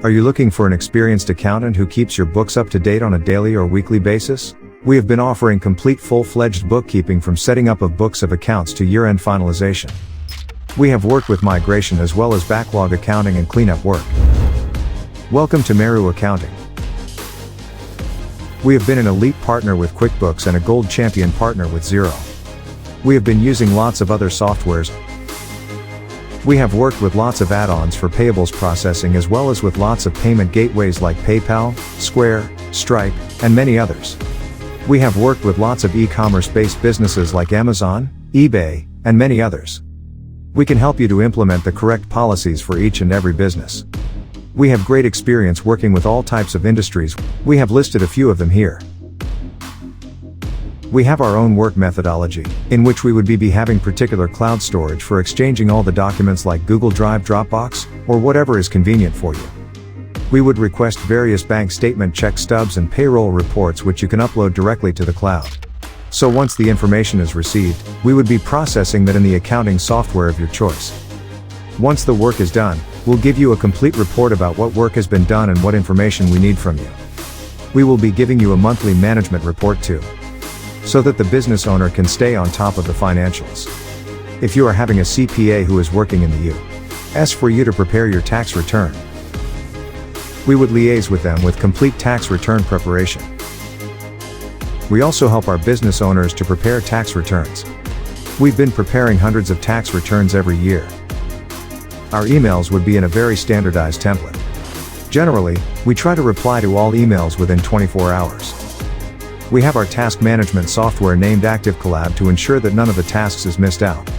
Are you looking for an experienced accountant who keeps your books up to date on a daily or weekly basis? We have been offering complete full-fledged bookkeeping from setting up of books of accounts to year-end finalization. We have worked with migration as well as backlog accounting and cleanup work. Welcome to Meru Accounting. We have been an elite partner with QuickBooks and a gold champion partner with Xero. We have been using lots of other softwares. We have worked with lots of add-ons for payables processing as well as with lots of payment gateways like PayPal, Square, Stripe, and many others. We have worked with lots of e-commerce based businesses like Amazon, eBay, and many others. We can help you to implement the correct policies for each and every business. We have great experience working with all types of industries. We have listed a few of them here. We have our own work methodology, in which we would be having particular cloud storage for exchanging all the documents like Google Drive, Dropbox, or whatever is convenient for you. We would request various bank statement check stubs and payroll reports which you can upload directly to the cloud. So once the information is received, we would be processing that in the accounting software of your choice. Once the work is done, we'll give you a complete report about what work has been done and what information we need from you. We will be giving you a monthly management report too, so that the business owner can stay on top of the financials. If you are having a CPA who is working in the U.S. for you to prepare your tax return, we would liaise with them with complete tax return preparation. We also help our business owners to prepare tax returns. We've been preparing hundreds of tax returns every year. Our emails would be in a very standardized template. Generally, we try to reply to all emails within 24 hours. We have our task management software named ActiveCollab to ensure that none of the tasks is missed out.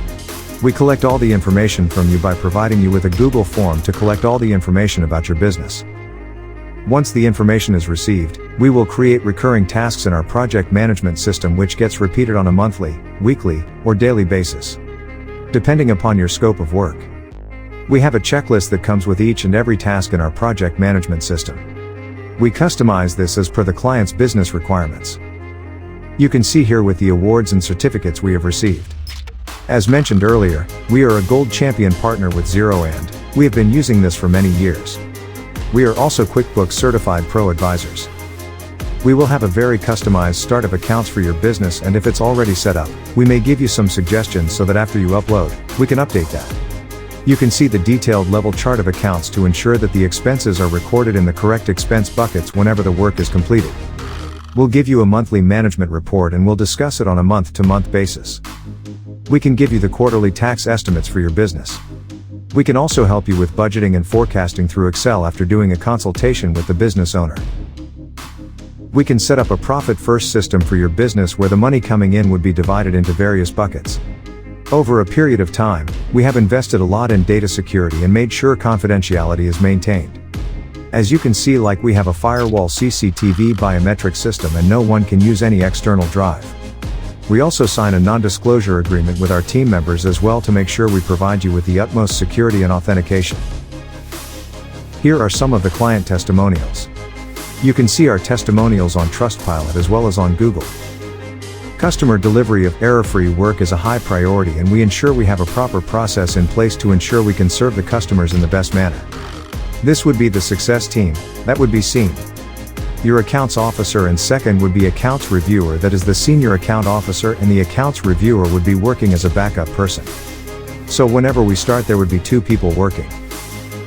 We collect all the information from you by providing you with a Google form to collect all the information about your business. Once the information is received, we will create recurring tasks in our project management system which gets repeated on a monthly, weekly, or daily basis, depending upon your scope of work. We have a checklist that comes with each and every task in our project management system. We customize this as per the client's business requirements. You can see here with the awards and certificates we have received. As mentioned earlier, we are a gold champion partner with Xero and we have been using this for many years. We are also QuickBooks certified pro advisors. We will have a very customized start of accounts for your business, and if it's already set up, we may give you some suggestions so that after you upload, we can update that. You can see the detailed level chart of accounts to ensure that the expenses are recorded in the correct expense buckets whenever the work is completed. We'll give you a monthly management report and we'll discuss it on a month-to-month basis. We can give you the quarterly tax estimates for your business. We can also help you with budgeting and forecasting through Excel after doing a consultation with the business owner. We can set up a profit first system for your business where the money coming in would be divided into various buckets. Over a period of time, we have invested a lot in data security and made sure confidentiality is maintained. As you can see, like we have a firewall CCTV biometric system and no one can use any external drive. We also sign a non-disclosure agreement with our team members as well to make sure we provide you with the utmost security and authentication. Here are some of the client testimonials. You can see our testimonials on Trustpilot as well as on Google. Customer delivery of error-free work is a high priority and we ensure we have a proper process in place to ensure we can serve the customers in the best manner. This would be the success team, that would be SEAM. Your accounts officer and second would be accounts reviewer, that is the senior account officer, and the accounts reviewer would be working as a backup person. So whenever we start there would be 2 people working.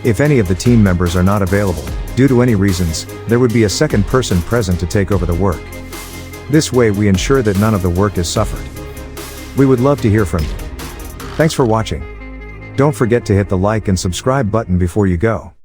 If any of the team members are not available, due to any reasons, there would be a second person present to take over the work. This way we ensure that none of the work is suffered. We would love to hear from you. Thanks for watching. Don't forget to hit the like and subscribe button before you go.